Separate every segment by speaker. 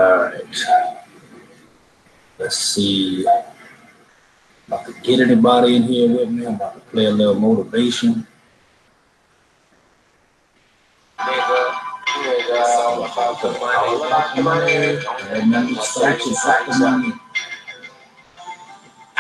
Speaker 1: All right. Let's see. About to get anybody in here with me. I'm about to play a little motivation.
Speaker 2: I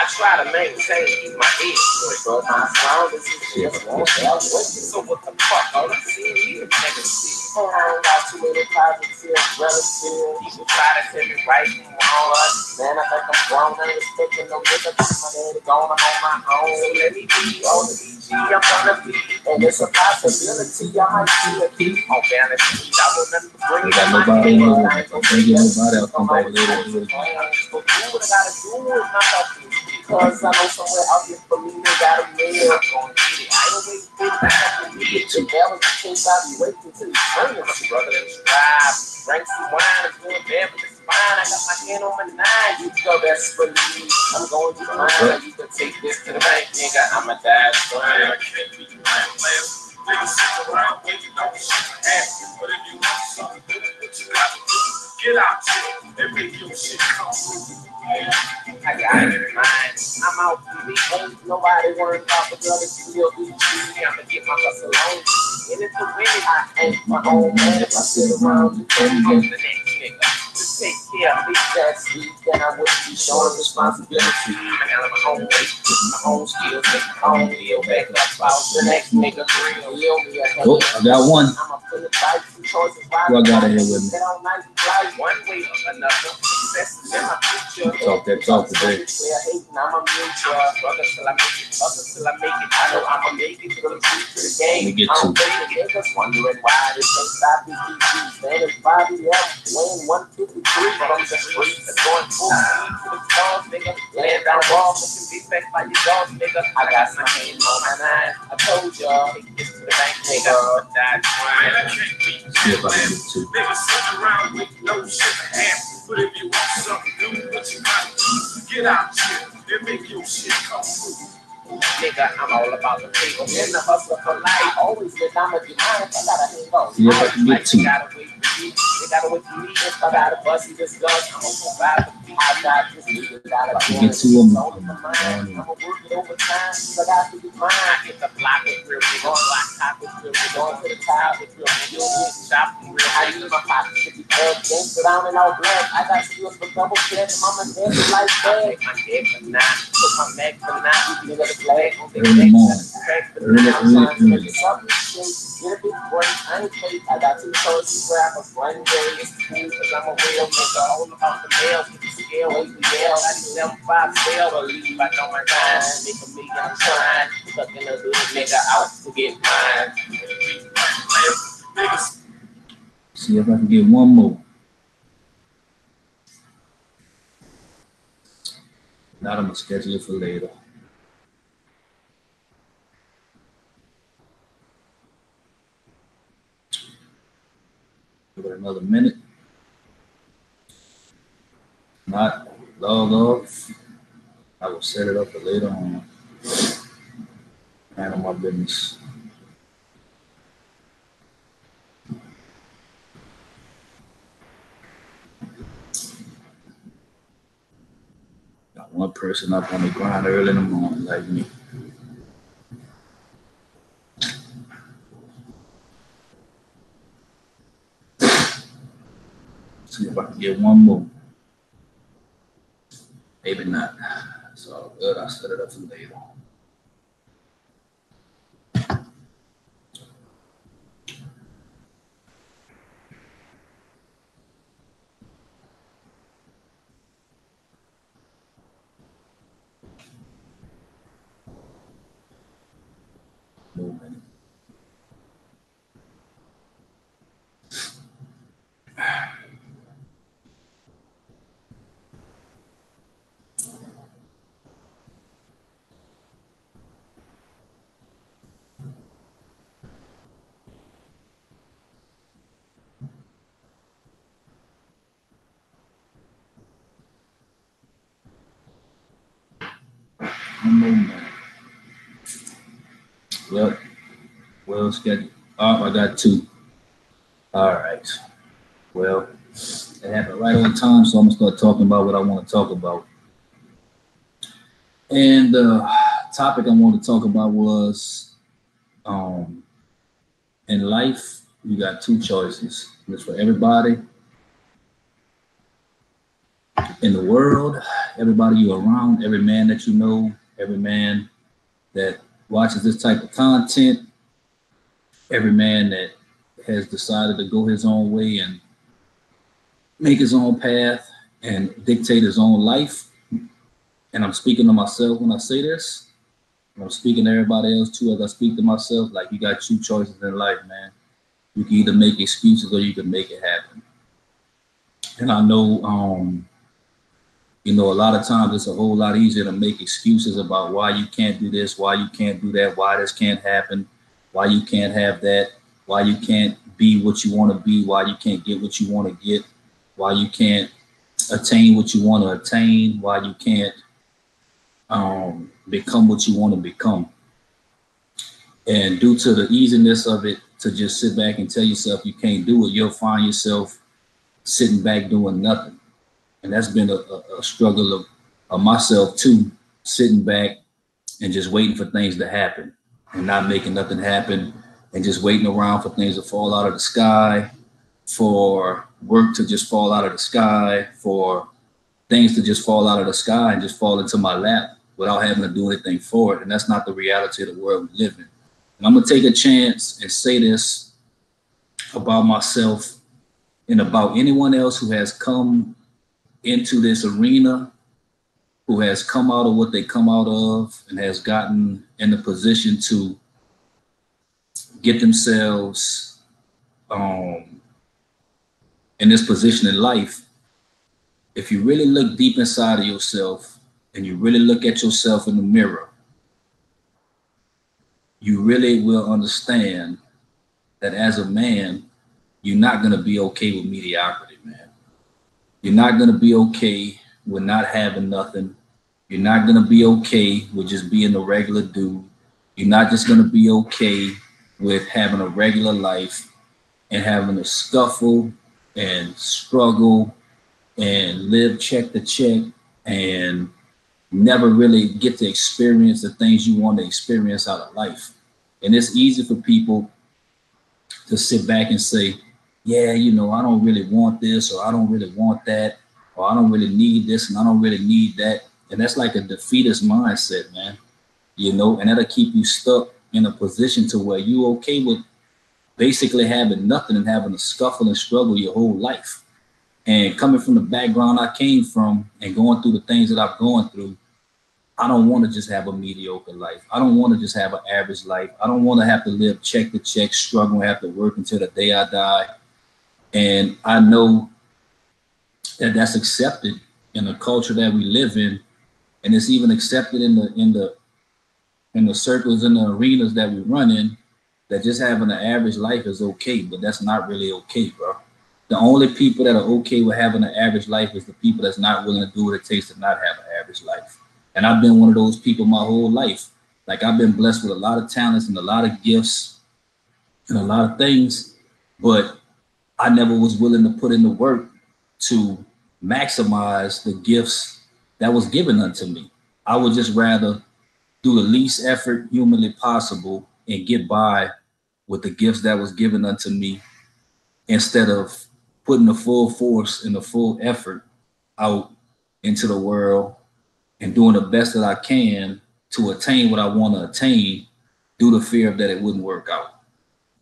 Speaker 2: try to maintain my head, but my sound is just won't help. So what the fuck? All I see is negative. Got too many positive relatives. People try to tell me right from wrong. Man, I think I'm grown. I ain't expecting no nigga. My daddy gone. I'm on my own. So let me be on the BG. I'm gonna be. And it's a possibility I might see a key on balance. I will never bring it.
Speaker 1: Got nobody in here. I can't get nobody else. Come back later and do it.
Speaker 2: But what I gotta do is my fucking. Because I know somewhere out here for me, they got a meal. I'm going to get it. I ain't waiting for it. That was the case. I'll be waiting until you turn it. My brother, let's drive. Drink some wine. I'm doing bad, but it's fine. I got my hand on my nine. You go, best believe. I'm going to mine. You can take this to the bank, nigga. I'm a dad. I can't be playing players. Niggas sit around waiting on shit to happen. But if you want something, do what you got to do. Get out here and make your shit come through. I got it in mind. I'm out for me. Ain't nobody worrying about the brother still be cheesy. I'ma get my hustle on. In it to win it. I ain't my own man. If I sit around, you can't get the next nigga. Just take care of me that sweet. Then I wouldn't be showing responsibility. I got my own way, my own skills, make my own deal. Back up about the next nigga. Real me.
Speaker 1: Oh, I got one.
Speaker 2: I'ma put it right. Two choices.
Speaker 1: Who I got in here with me?
Speaker 2: One way or another. Success is in my future.
Speaker 1: Talk that talk today.
Speaker 2: I'm a mutual brother till I make it, brother till I make it. I know I'ma make it to the game.
Speaker 1: Let me get to
Speaker 2: Niggas wondering why this ain't stop these DGs. Man, it's Bobby F. Weighing 153 from the streets and going full speed to the stars, nigga. Laying down wall, looking big back by your dogs, nigga. I got my hand on my nine. I told y'all, take this to the bank, nigga. That's right. I can't beat
Speaker 1: see if I can get to.
Speaker 2: niggas sitting around with no shit to have. But if you want something, do what you gotta do. Get out here and make your shit come through. Nigga, I'm all about the people and the hustle for life. Always with I'm a demand. I gotta hang on.
Speaker 1: See if I can get to.
Speaker 2: They gotta wait for me. They gotta wait for me. If I gotta bust you this gun, I'm gonna provide the beat. I got this nigga. Gotta
Speaker 1: get to them.
Speaker 2: I'm gonna work it over time. I got to be mine. I get the block with real nigga. Block top with real nigga. Going to the top with real nigga. You'll get chopped with real. I use my pocket to be good. Gangsta down and all black. I got skills for double check. Mama head like that. Take my head for nine. Put my neck for nine. You nigga the flag.
Speaker 1: Early morning. Early.
Speaker 2: I got two choices where I can one day it's cool because I'm a real nigga. All about the mail, with the scale, wait the yell. I do them 5 sale, believe I know my time. Make a million trying, fucking a little nigga out to get mine.
Speaker 1: See if I can get one more. Now I'm gonna schedule it for later. Give it another minute. Not log off. I will set it up for later on. Handle my business. Got one person up on the grind early in the morning like me. See if I can get one more. Maybe not. It's all good. I'll set it up for later. Moving. Yep. Well scheduled. Oh, I got 2. All right. Well, It happened right on time, so I'm gonna start talking about what I want to talk about. And the topic I wanted to talk about was in life, you got two choices. It's for everybody in the world, everybody you're around, every man that you know, every man that watches this type of content, every man that has decided to go his own way and make his own path and dictate his own life. And I'm speaking to myself when I say this. And I'm speaking to everybody else too as I speak to myself. Like, you got two choices in life, man. You can either make excuses or you can make it happen. And I know, a lot of times it's a whole lot easier to make excuses about why you can't do this, why you can't do that, why this can't happen, why you can't have that, why you can't be what you want to be, why you can't get what you want to get, why you can't attain what you want to attain, why you can't become what you want to become. And due to the easiness of it, to just sit back and tell yourself you can't do it, you'll find yourself sitting back doing nothing. And that's been a struggle of myself too, sitting back and just waiting for things to happen and not making nothing happen and just waiting around for things to fall out of the sky, for work to just fall out of the sky, for things to just fall out of the sky and just fall into my lap without having to do anything for it. And that's not the reality of the world we live in. And I'm gonna take a chance and say this about myself and about anyone else who has come into this arena, who has come out of what they come out of and has gotten in the position to get themselves in this position in life. If you really look deep inside of yourself and you really look at yourself in the mirror, you really will understand that as a man, you're not going to be okay with mediocrity, man. You're not going to be okay with not having nothing. You're not going to be okay with just being a regular dude. You're not just going to be okay with having a regular life and having to scuffle and struggle and live check to check and never really get to experience the things you want to experience out of life. And it's easy for people to sit back and say, yeah, I don't really want this, or I don't really want that, or I don't really need this and I don't really need that. And that's like a defeatist mindset, man, and that'll keep you stuck in a position to where you okay with basically having nothing and having to scuffle and struggle your whole life. And coming from the background I came from and going through the things that I've gone through, I don't want to just have a mediocre life. I don't want to just have an average life. I don't want to have to live check to check, struggle, and have to work until the day I die. And I know that that's accepted in the culture that we live in, and it's even accepted in the circles and the arenas that we run in, that just having an average life is okay, but that's not really okay, bro. The only people that are okay with having an average life is the people that's not willing to do what it takes to not have an average life. And I've been one of those people my whole life. Like, I've been blessed with a lot of talents and a lot of gifts and a lot of things, but I never was willing to put in the work to maximize the gifts that was given unto me. I would just rather do the least effort humanly possible and get by with the gifts that was given unto me, instead of putting the full force and the full effort out into the world and doing the best that I can to attain what I want to attain, due to fear that it wouldn't work out,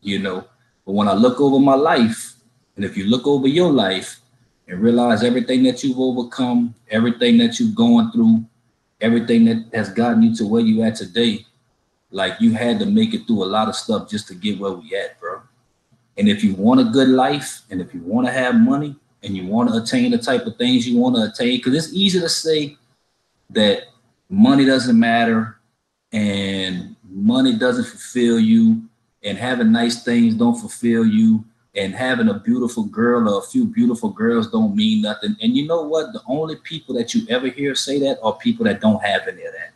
Speaker 1: But when I look over my life, and if you look over your life and realize everything that you've overcome, everything that you've gone through, everything that has gotten you to where you at today, like, you had to make it through a lot of stuff just to get where we at, bro. And if you want a good life, and if you want to have money, and you want to attain the type of things you want to attain, because it's easy to say that money doesn't matter and money doesn't fulfill you, and having nice things don't fulfill you, and having a beautiful girl or a few beautiful girls don't mean nothing. And you know what? The only people that you ever hear say that are people that don't have any of that.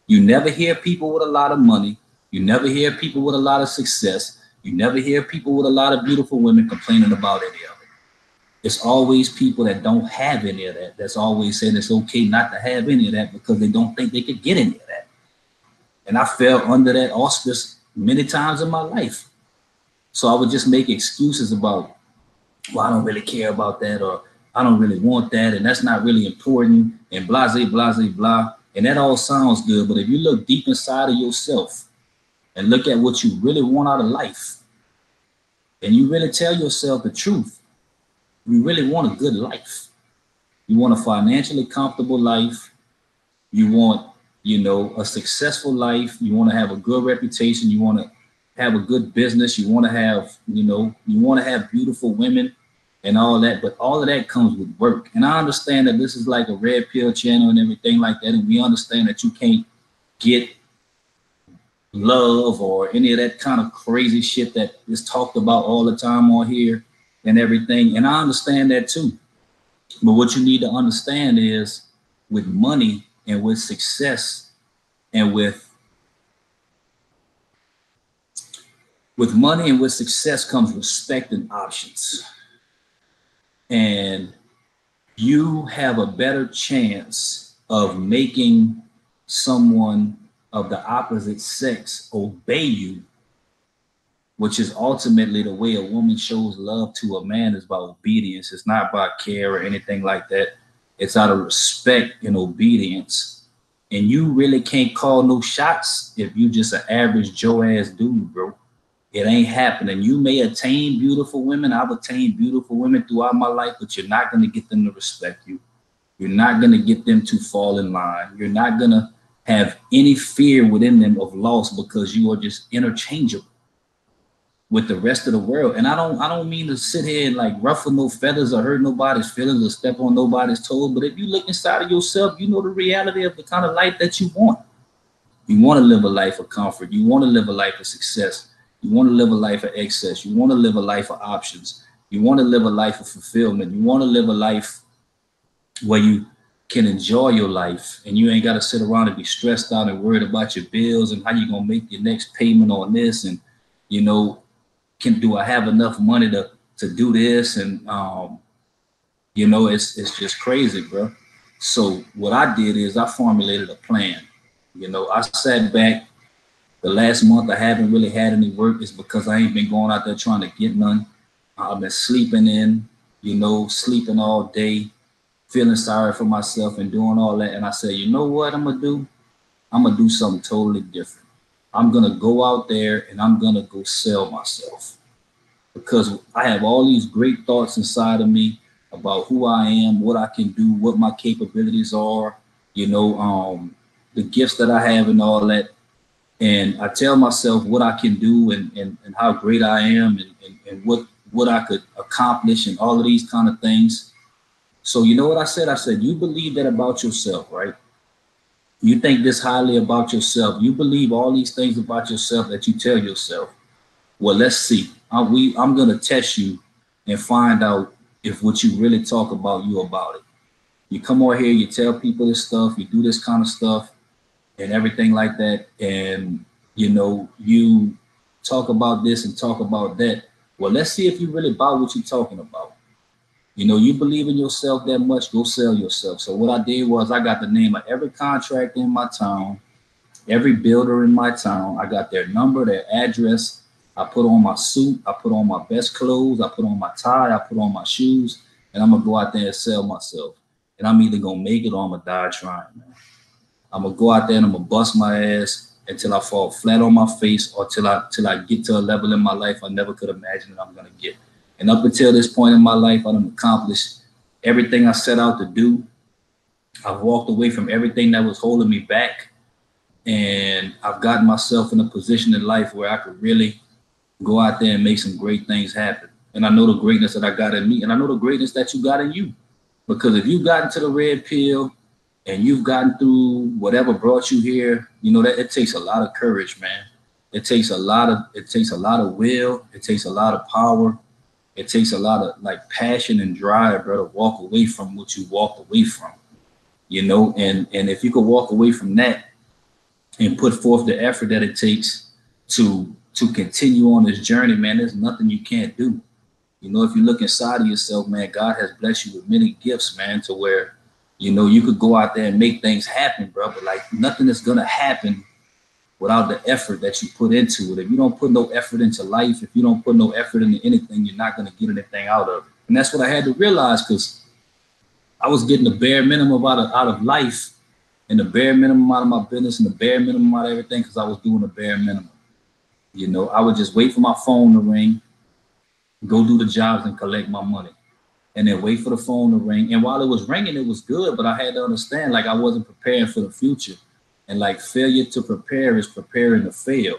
Speaker 1: You never hear people with a lot of money. You never hear people with a lot of success. You never hear people with a lot of beautiful women complaining about any of it. It's always people that don't have any of that. That's always saying it's okay not to have any of that because they don't think they could get any of that. And I fell under that auspice many times in my life. So I would just make excuses about, well, I don't really care about that, or I don't really want that, and that's not really important, and blah, blah, blah, blah. And that all sounds good, but if you look deep inside of yourself and look at what you really want out of life, and you really tell yourself the truth, you really want a good life. You want a financially comfortable life. You want, a successful life. You want to have a good reputation. You want to have a good business. You want to have, you want to have beautiful women and all that. But all of that comes with work. And I understand that this is like a red pill channel and everything like that. And we understand that you can't get love or any of that kind of crazy shit that is talked about all the time on here and everything. And I understand that too. But what you need to understand is with money and with success and with money and with success comes respect and options. And you have a better chance of making someone of the opposite sex obey you, which is ultimately the way a woman shows love to a man, is by obedience. It's not by care or anything like that. It's out of respect and obedience. And you really can't call no shots if you just an average Joe-ass dude, bro. It ain't happening. You may attain beautiful women. I've attained beautiful women throughout my life, but you're not going to get them to respect you. You're not going to get them to fall in line. You're not going to have any fear within them of loss because you are just interchangeable with the rest of the world. And I don't mean to sit here and like ruffle no feathers or hurt nobody's feelings or step on nobody's toes. But if you look inside of yourself, you know the reality of the kind of life that you want. You want to live a life of comfort. You want to live a life of success. You want to live a life of excess. You want to live a life of options. You want to live a life of fulfillment. You want to live a life where you can enjoy your life and you ain't got to sit around and be stressed out and worried about your bills and how you're going to make your next payment on this. And, do I have enough money to do this? And, it's just crazy, bro. So what I did is I formulated a plan. I sat back. The last month I haven't really had any work. Is because I ain't been going out there trying to get none. I've been sleeping in, sleeping all day, feeling sorry for myself and doing all that. And I said, you know what I'm going to do? I'm going to do something totally different. I'm going to go out there and I'm going to go sell myself because I have all these great thoughts inside of me about who I am, what I can do, what my capabilities are, the gifts that I have and all that. And I tell myself what I can do and how great I am and what I could accomplish and all of these kind of things. So you know what I said? I said, you believe that about yourself, right? You think this highly about yourself. You believe all these things about yourself that you tell yourself. Well, let's see. I'm going to test you and find out if what you really talk about, you about it. You come over here, you tell people this stuff, you do this kind of stuff and everything like that. And, you talk about this and talk about that. Well, let's see if you really about what you're talking about. You believe in yourself that much, go sell yourself. So what I did was I got the name of every contractor in my town, every builder in my town. I got their number, their address. I put on my suit. I put on my best clothes. I put on my tie. I put on my shoes. And I'm going to go out there and sell myself. And I'm either going to make it or I'm going to die trying, man. I'm going to go out there and I'm going to bust my ass until I fall flat on my face or till I get to a level in my life I never could imagine that I'm going to get. And up until this point in my life, I've accomplished everything I set out to do. I've walked away from everything that was holding me back. And I've gotten myself in a position in life where I could really go out there and make some great things happen. And I know the greatness that I got in me. And I know the greatness that you got in you. Because if you've gotten to the red pill and you've gotten through whatever brought you here, that it takes a lot of courage, man. It takes a lot of will. It takes a lot of power. It takes a lot of passion and drive, bro, to walk away from what you walked away from, and if you could walk away from that and put forth the effort that it takes to continue on this journey, man, there's nothing you can't do. You know, if you look inside of yourself, man, God has blessed you with many gifts, man, to where, you know, you could go out there and make things happen, bro. But like nothing is gonna happen without the effort that you put into it. If you don't put no effort into life, if you don't put no effort into anything, you're not gonna get anything out of it. And that's what I had to realize, because I was getting the bare minimum out of life, and the bare minimum out of my business, and the bare minimum out of everything, because I was doing the bare minimum. You know, I would just wait for my phone to ring, go do the jobs and collect my money, and then wait for the phone to ring. And while it was ringing, it was good, but I had to understand, like, I wasn't preparing for the future. And like, failure to prepare is preparing to fail.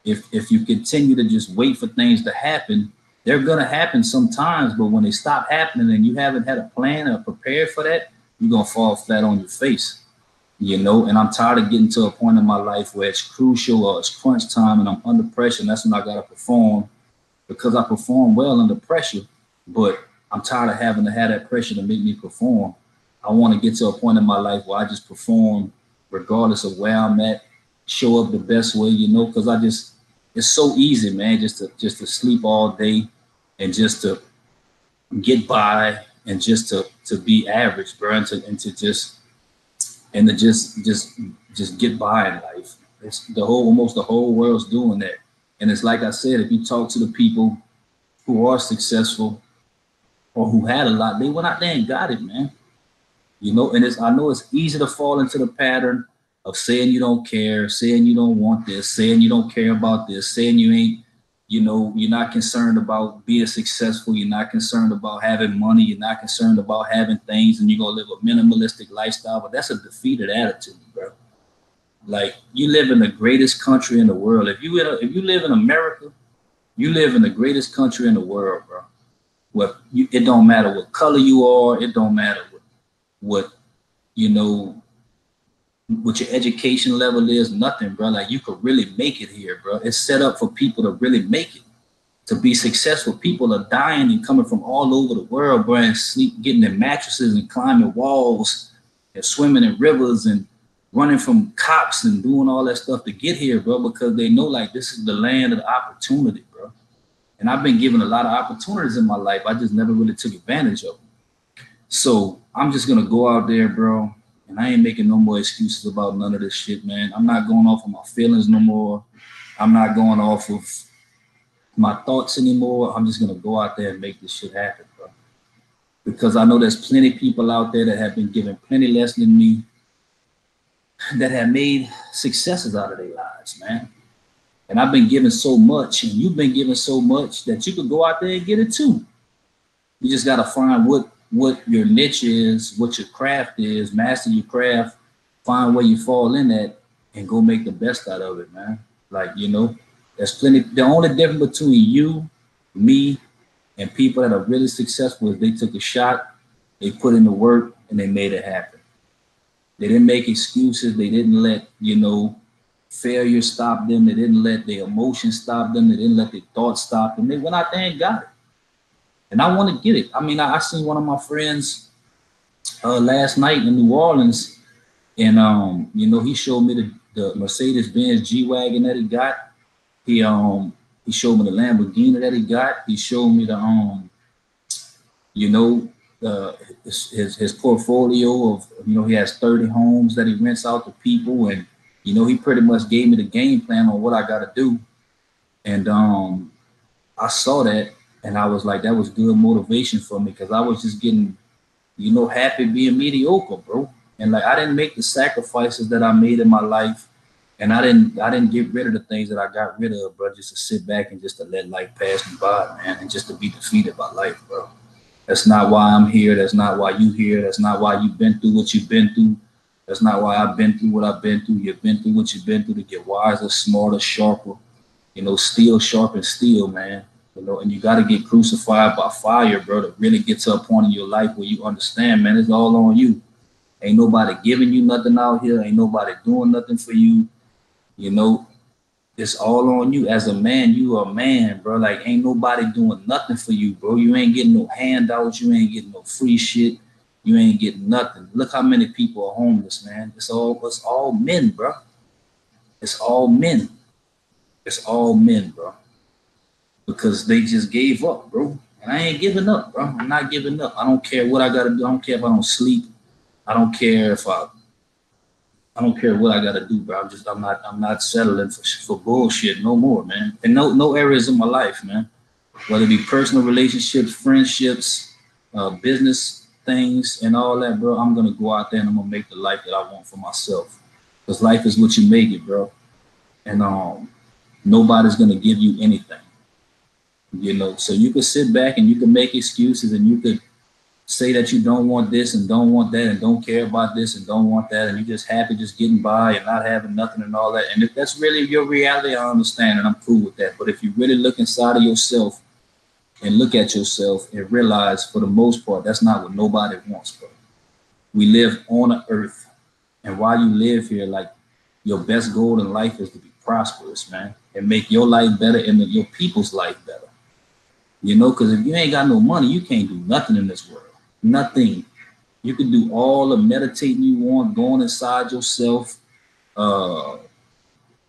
Speaker 1: If you continue to just wait for things to happen, they're gonna happen sometimes, but when they stop happening and you haven't had a plan or prepared for that, you're gonna fall flat on your face. You know, and I'm tired of getting to a point in my life where it's crucial or it's crunch time and I'm under pressure, and that's when I gotta perform, because I perform well under pressure, but I'm tired of having to have that pressure to make me perform. I want to get to a point in my life where I just perform regardless of where I'm at, show up the best way, you know, because it's so easy, man, just to sleep all day and just to get by and just to be average, bro, and to just get by in life. It's almost the whole world's doing that. And it's like I said, if you talk to the people who are successful or who had a lot, they went out there and got it, man. You know, and I know it's easy to fall into the pattern of saying you don't care, saying you don't want this, saying you don't care about this, saying you ain't, you know, you're not concerned about being successful, you're not concerned about having money, you're not concerned about having things, and you're gonna live a minimalistic lifestyle. But that's a defeated attitude, bro. Like, you live in the greatest country in the world. If you live in America, you live in the greatest country in the world, bro. It don't matter what color you are, it don't matter what you know, what your education level is, nothing, bro. Like, you could really make it here, bro. It's set up for people to really make it, to be successful. People are dying and coming from all over the world, bro, and getting in mattresses and climbing walls and swimming in rivers and running from cops and doing all that stuff to get here, bro, because they know, like, this is the land of the opportunity, bro. And I've been given a lot of opportunities in my life. I just never really took advantage of them. So I'm just gonna go out there, bro, and I ain't making no more excuses about none of this shit, man. I'm not going off of my feelings no more. I'm not going off of my thoughts anymore. I'm just gonna go out there and make this shit happen, bro. Because I know there's plenty of people out there that have been given plenty less than me, that have made successes out of their lives, man. And I've been given so much, and you've been given so much, that you could go out there and get it too. You just gotta find what your niche is, what your craft is, master your craft, find where you fall in at, and go make the best out of it, man. Like, you know, there's plenty. The only difference between you, me, and people that are really successful is they took a shot, they put in the work, and they made it happen. They didn't make excuses. They didn't let, you know, failure stop them. They didn't let their emotions stop them. They didn't let their thoughts stop them. They went out there and got it. And I want to get it. I mean, I seen one of my friends last night in New Orleans, and you know, he showed me the Mercedes-Benz G-Wagon that he got. He showed me the Lamborghini that he got. He showed me the you know, his portfolio of, you know, he has 30 homes that he rents out to people, and you know, he pretty much gave me the game plan on what I got to do. And I saw that. And I was like, that was good motivation for me, because I was just getting, you know, happy being mediocre, bro. And like, I didn't make the sacrifices that I made in my life, and I didn't get rid of the things that I got rid of, bro, just to sit back and just to let life pass me by, man, and just to be defeated by life, bro. That's not why I'm here. That's not why you here. That's not why you've been through what you've been through. That's not why I've been through what I've been through. You've been through what you've been through to get wiser, smarter, sharper, you know, steel sharpens steel, man. You know, and you got to get crucified by fire, bro, to really get to a point in your life where you understand, man, it's all on you. Ain't nobody giving you nothing out here. Ain't nobody doing nothing for you. You know, it's all on you. As a man, you are a man, bro. Like, ain't nobody doing nothing for you, bro. You ain't getting no handouts. You ain't getting no free shit. You ain't getting nothing. Look how many people are homeless, man. It's all men, bro. It's all men. It's all men, bro. Because they just gave up, bro. And I ain't giving up, bro. I'm not giving up. I don't care what I gotta do. I don't care if I don't sleep. I don't care if I don't care what I gotta do, bro. I'm not settling for bullshit no more, man. And no areas of my life, man. Whether it be personal relationships, friendships, business things, and all that, bro. I'm gonna go out there and I'm gonna make the life that I want for myself. Because life is what you make it, bro. And nobody's gonna give you anything. You know, so you could sit back and you can make excuses and you could say that you don't want this and don't want that and don't care about this and don't want that and you're just happy just getting by and not having nothing and all that. And if that's really your reality, I understand and I'm cool with that. But if you really look inside of yourself and look at yourself and realize for the most part, that's not what nobody wants, bro. We live on the earth. And while you live here, like your best goal in life is to be prosperous, man, and make your life better and make your people's life better. You know, because if you ain't got no money, you can't do nothing in this world. Nothing. You can do all the meditating you want, going inside yourself,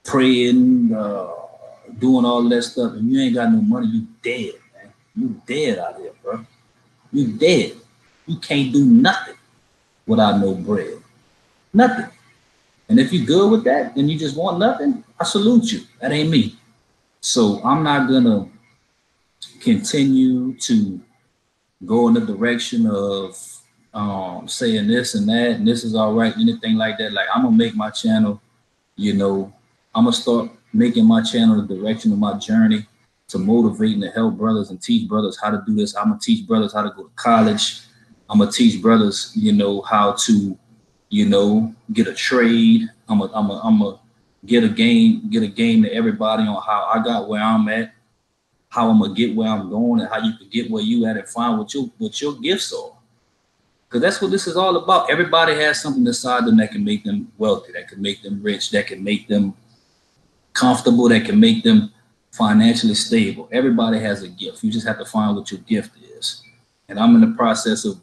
Speaker 1: praying, doing all that stuff. If you ain't got no money, you dead, man. You dead out here, bro. You dead. You can't do nothing without no bread. Nothing. And if you're good with that and you just want nothing, I salute you. That ain't me. So I'm not gonna continue to go in the direction of saying this and that and this is all right, anything like that. Like I'm gonna make my channel, you know, I'm gonna start making my channel the direction of my journey to motivate and to help brothers and teach brothers how to do this. I'm gonna teach brothers how to go to college. I'm gonna teach brothers, you know, how to, you know, get a trade. I'm gonna get a game to everybody on how I got where I'm at, how I'm gonna get where I'm going, and how you can get where you at and find what your gifts are. Because that's what this is all about. Everybody has something inside them that can make them wealthy, that can make them rich, that can make them comfortable, that can make them financially stable. Everybody has a gift. You just have to find what your gift is. And I'm in the process of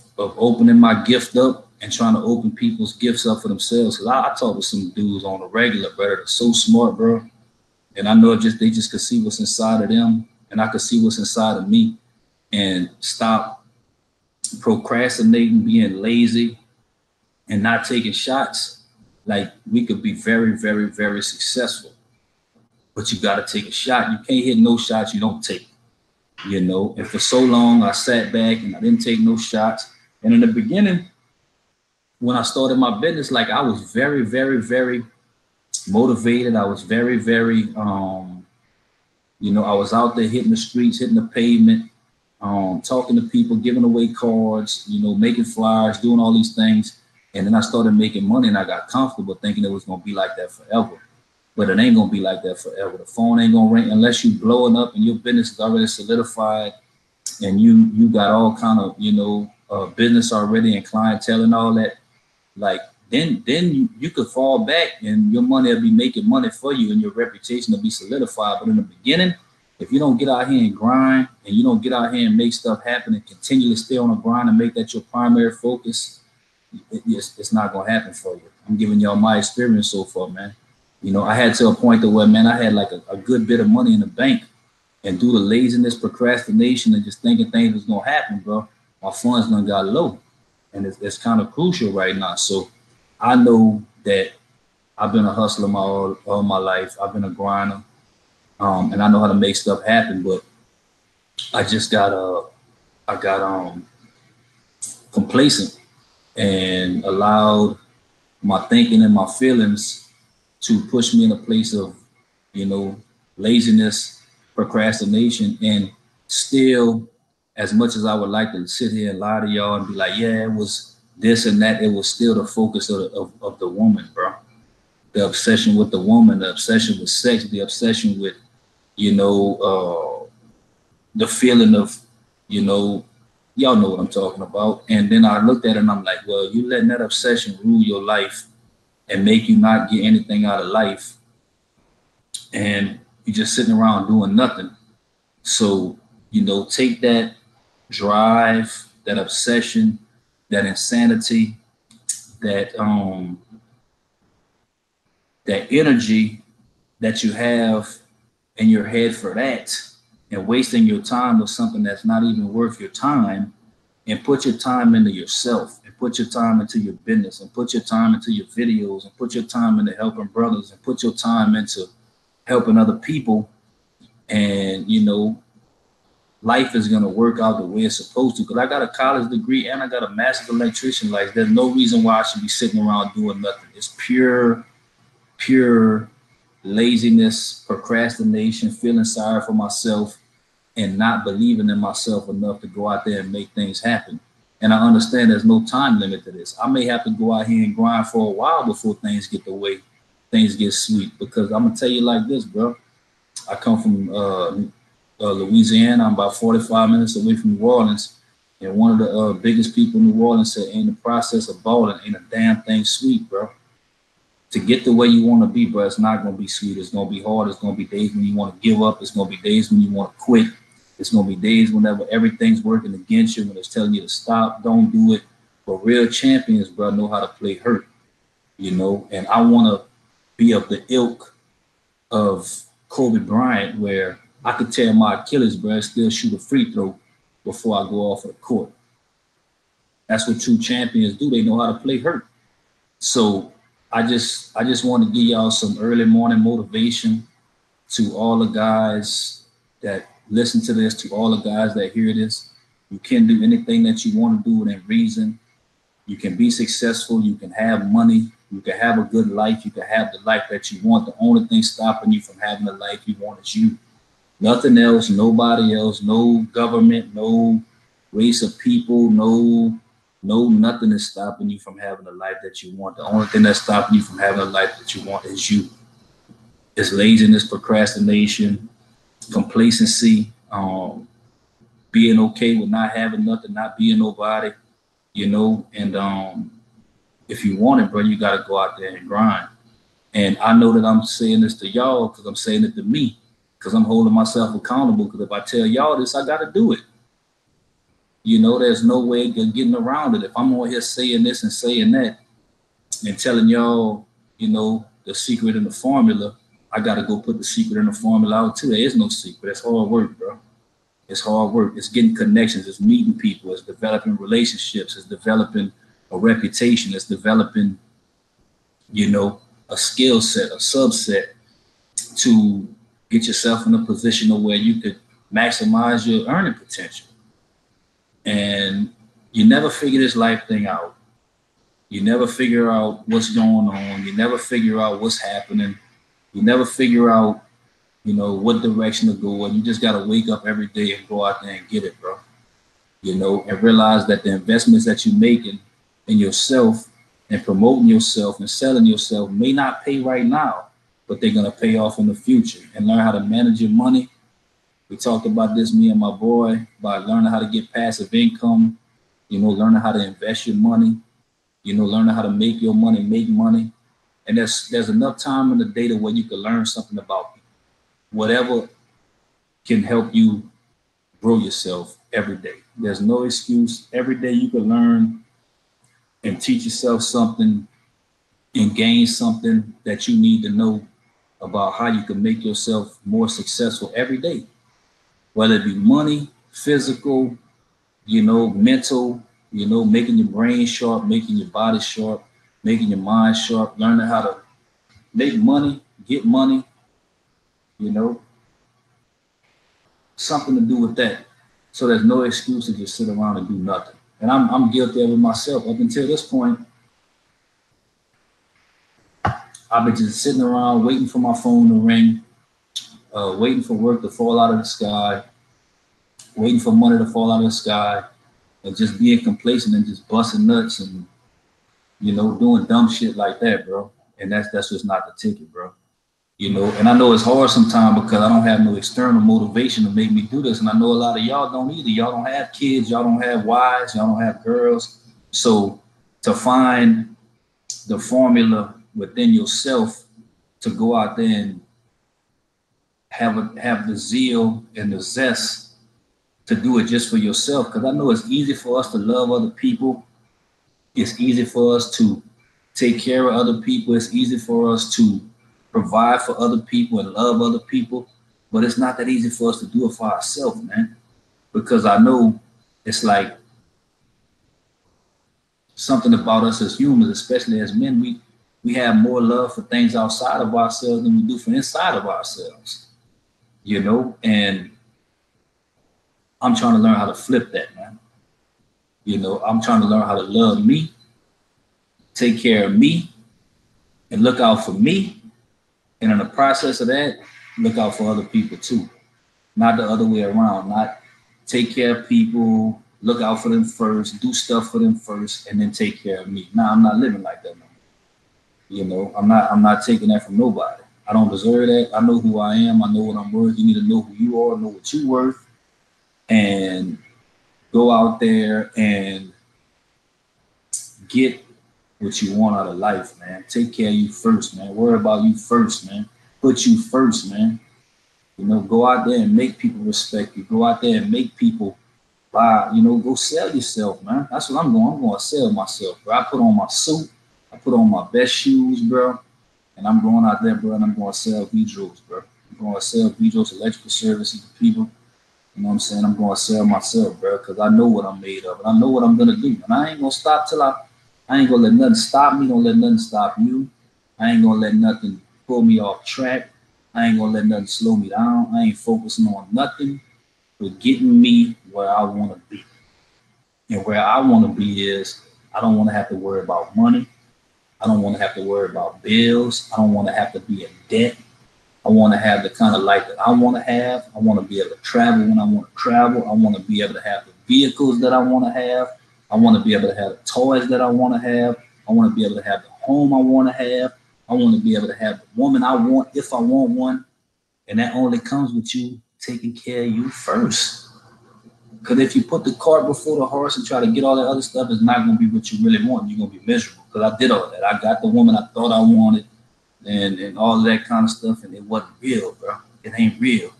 Speaker 1: opening my gift up and trying to open people's gifts up for themselves. Cause I talk to some dudes on a regular, bro. They're so smart, bro. And I know they just could see what's inside of them, and I could see what's inside of me, and stop procrastinating, being lazy, and not taking shots. Like we could be very, very, very successful, but you got to take a shot. You can't hit no shots you don't take, you know. And for so long, I sat back and I didn't take no shots. And in the beginning, when I started my business, like I was very, very, very motivated. I was very, very, you know, I was out there hitting the streets, hitting the pavement, talking to people, giving away cards, you know, making flyers, doing all these things. And then I started making money and I got comfortable thinking it was going to be like that forever. But it ain't going to be like that forever. The phone ain't going to ring unless you blowing up and your business is already solidified and you got all kind of, you know, business already and clientele and all that. Like, then you could fall back and your money will be making money for you and your reputation will be solidified. But in the beginning, if you don't get out here and grind and you don't get out here and make stuff happen and continually stay on the grind and make that your primary focus, it's not going to happen for you. I'm giving y'all my experience so far, man. You know, I had to a point to where, man, I had like a good bit of money in the bank, and due to laziness, procrastination, and just thinking things was going to happen, bro, my funds done got low. And it's kind of crucial right now. So I know that I've been a hustler all my life. I've been a grinder, and I know how to make stuff happen. But I just got complacent and allowed my thinking and my feelings to push me in a place of, you know, laziness, procrastination, and still, as much as I would like to sit here and lie to y'all and be like, yeah, it was this and that, it was still the focus of the woman, bro. The obsession with the woman, the obsession with sex, the obsession with, you know, the feeling of, you know, y'all know what I'm talking about. And then I looked at it and I'm like, well, you letting that obsession rule your life and make you not get anything out of life. And you're just sitting around doing nothing. So, you know, take that drive, that obsession, that insanity, that energy that you have in your head for that and wasting your time with something that's not even worth your time, and put your time into yourself, and put your time into your business, and put your time into your videos, and put your time into helping brothers, and put your time into helping other people. And, you know, life is going to work out the way it's supposed to. Because I got a college degree and I got a master's electrician. Like, there's no reason why I should be sitting around doing nothing. It's pure laziness, procrastination, feeling sorry for myself, and not believing in myself enough to go out there and make things happen. And I understand there's no time limit to this. I may have to go out here and grind for a while before things get the way things get sweet. Because I'm gonna tell you like this, bro. I come from Louisiana. I'm about 45 minutes away from New Orleans. And one of the biggest people in New Orleans said, in the process of balling, ain't a damn thing sweet, bro. To get the way you want to be, bro, it's not going to be sweet. It's going to be hard. It's going to be days when you want to give up. It's going to be days when you want to quit. It's going to be days whenever everything's working against you, when it's telling you to stop, don't do it. But real champions, bro, know how to play hurt, you know. And I want to be of the ilk of Kobe Bryant, where I could tear my Achilles, bro, and still shoot a free throw before I go off of the court. That's what true champions do. They know how to play hurt. So I just want to give y'all some early morning motivation to all the guys that listen to this, to all the guys that hear this. You can do anything that you want to do within reason. You can be successful. You can have money. You can have a good life. You can have the life that you want. The only thing stopping you from having the life you want is you. Nothing else, nobody else, no government, no race of people, no nothing is stopping you from having the life that you want. The only thing that's stopping you from having a life that you want is you. It's laziness, procrastination, complacency, being okay with not having nothing, not being nobody, you know. And if you want it, bro, you got to go out there and grind. And I know that I'm saying this to y'all because I'm saying it to me, because I'm holding myself accountable. Because if I tell y'all this, I got to do it. You know, there's no way of getting around it. If I'm on here saying this and saying that and telling y'all, you know, the secret in the formula, I got to go put the secret in the formula out too. There is no secret. It's hard work, bro. It's hard work. It's getting connections. It's meeting people. It's developing relationships. It's developing a reputation. It's developing, you know, a skill set, a subset to get yourself in a position of where you could maximize your earning potential. And you never figure this life thing out. You never figure out what's going on. You never figure out what's happening. You never figure out, you know, what direction to go in. You just got to wake up every day and go out there and get it, bro. You know, and realize that the investments that you're making in yourself and promoting yourself and selling yourself may not pay right now, but they're going to pay off in the future. And learn how to manage your money. We talked about this, me and my boy, by learning how to get passive income, you know, learning how to invest your money, you know, learning how to make your money, make money. And there's enough time in the day to where you can learn something about whatever can help you grow yourself every day. There's no excuse. Every day you can learn and teach yourself something and gain something that you need to know about how you can make yourself more successful every day. Whether it be money, physical, you know, mental, you know, making your brain sharp, making your body sharp, making your mind sharp, learning how to make money, get money, you know, something to do with that. So there's no excuse to just sit around and do nothing. And I'm guilty of it myself. Up until this point, I've been just sitting around waiting for my phone to ring, waiting for work to fall out of the sky, waiting for money to fall out of the sky, and just being complacent and just busting nuts and, you know, doing dumb shit like that, bro. And that's just not the ticket, bro. You know, and I know it's hard sometimes because I don't have no external motivation to make me do this. And I know a lot of y'all don't either. Y'all don't have kids. Y'all don't have wives. Y'all don't have girls. So to find the formula within yourself to go out there and have the zeal and the zest to do it just for yourself. Because I know it's easy for us to love other people. It's easy for us to take care of other people. It's easy for us to provide for other people and love other people. But it's not that easy for us to do it for ourselves, man. Because I know it's like something about us as humans, especially as men, we have more love for things outside of ourselves than we do for inside of ourselves, you know? And I'm trying to learn how to flip that, man. You know, I'm trying to learn how to love me, take care of me, and look out for me. And in the process of that, look out for other people too. Not the other way around, not take care of people, look out for them first, do stuff for them first, and then take care of me. Now, I'm not living like that, man. You know, I'm not taking that from nobody. I don't deserve that. I know who I am. I know what I'm worth. You need to know who you are, know what you're worth, and go out there and get what you want out of life, man. Take care of you first, man. Worry about you first, man. Put you first, man. You know, go out there and make people respect you. Go out there and make people buy, you know, go sell yourself, man. That's what I'm going. I'm going to sell myself, bro. I put on my suit. I put on my best shoes, bro. And I'm going out there, bro, and I'm going to sell Vidros, bro. I'm going to sell Vidros electrical services to people. You know what I'm saying? I'm going to sell myself, bro, because I know what I'm made of. And I know what I'm going to do. And I ain't going to stop till I ain't going to let nothing stop me. Don't let nothing stop you. I ain't going to let nothing pull me off track. I ain't going to let nothing slow me down. I ain't focusing on nothing but getting me where I want to be. And where I want to be is I don't want to have to worry about money. I don't want to have to worry about bills. I don't want to have to be in debt. I want to have the kind of life that I want to have. I want to be able to travel when I want to travel. I want to be able to have the vehicles that I want to have. I want to be able to have the toys that I want to have. I want to be able to have the home I want to have. I want to be able to have the woman I want if I want one. And that only comes with you taking care of you first. Because if you put the cart before the horse and try to get all that other stuff, it's not going to be what you really want. You're going to be miserable. Because I did all that. I got the woman I thought I wanted and all of that kind of stuff, and it wasn't real, bro. It ain't real.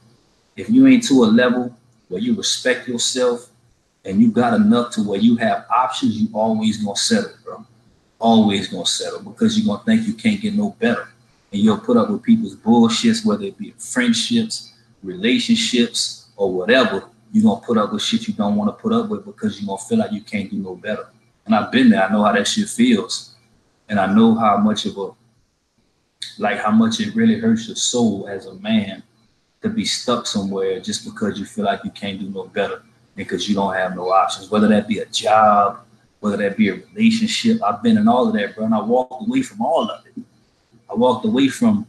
Speaker 1: If you ain't to a level where you respect yourself and you got enough to where you have options, you always going to settle, bro. Always going to settle because you're going to think you can't get no better. And you'll put up with people's bullshits, whether it be friendships, relationships, or whatever. You're going to put up with shit you don't want to put up with because you're going to feel like you can't do no better. And I've been there. I know how that shit feels. And I know how much it really hurts your soul as a man to be stuck somewhere just because you feel like you can't do no better and because you don't have no options, whether that be a job, whether that be a relationship. I've been in all of that, bro, and I walked away from all of it. I walked away from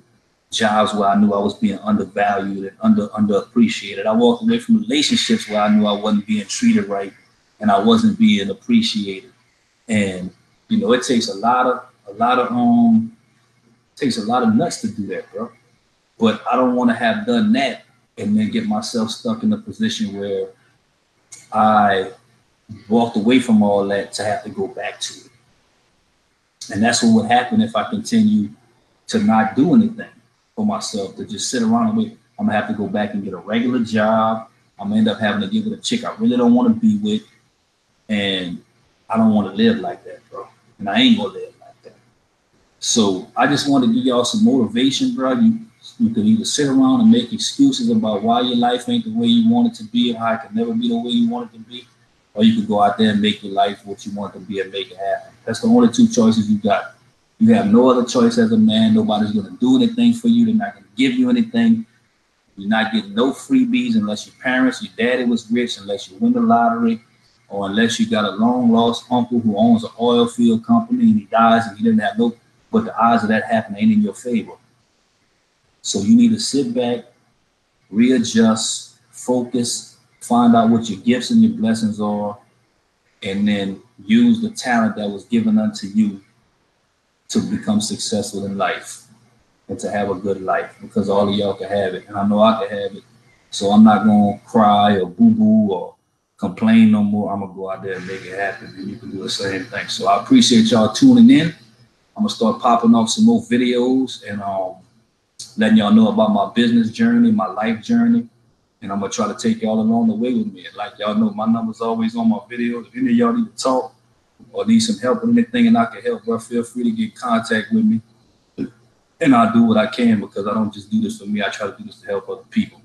Speaker 1: jobs where I knew I was being undervalued and underappreciated. I walked away from relationships where I knew I wasn't being treated right and I wasn't being appreciated. And you know, it takes a lot of nuts to do that, bro. But I don't want to have done that and then get myself stuck in a position where I walked away from all that to have to go back to it. And that's what would happen if I continue to not do anything for myself, to just sit around and wait. I'm gonna have to go back and get a regular job. I'm gonna end up having to get with a chick I really don't want to be with. And I don't want to live like that, bro. And I ain't gonna live like that. So I just want to give y'all some motivation, bro. You can either sit around and make excuses about why your life ain't the way you want it to be and how it can never be the way you want it to be, or you can go out there and make your life what you want it to be and make it happen. That's the only two choices you got. You have no other choice as a man. Nobody's going to do anything for you. They're not going to give you anything. You're not getting no freebies unless your parents, your daddy was rich, unless you win the lottery, or unless you got a long lost uncle who owns an oil field company and he dies and he didn't have no, but the odds of that happening ain't in your favor. So you need to sit back, readjust, focus, find out what your gifts and your blessings are, and then use the talent that was given unto you to become successful in life and to have a good life, because all of y'all can have it. And I know I can have it. So I'm not going to cry or boo-boo or complain no more. I'm going to go out there and make it happen. And you can do the same thing. So I appreciate y'all tuning in. I'm going to start popping off some more videos and letting y'all know about my business journey, my life journey. And I'm going to try to take y'all along the way with me. And like y'all know, my number's always on my videos. If any of y'all need to talk or need some help with anything and I can help, bro, feel free to get in contact with me. And I'll do what I can, because I don't just do this for me. I try to do this to help other people.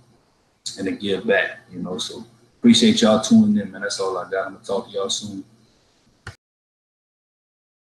Speaker 1: and to give back, you know. So appreciate y'all tuning in, man. That's all I got. I'm gonna talk to y'all soon.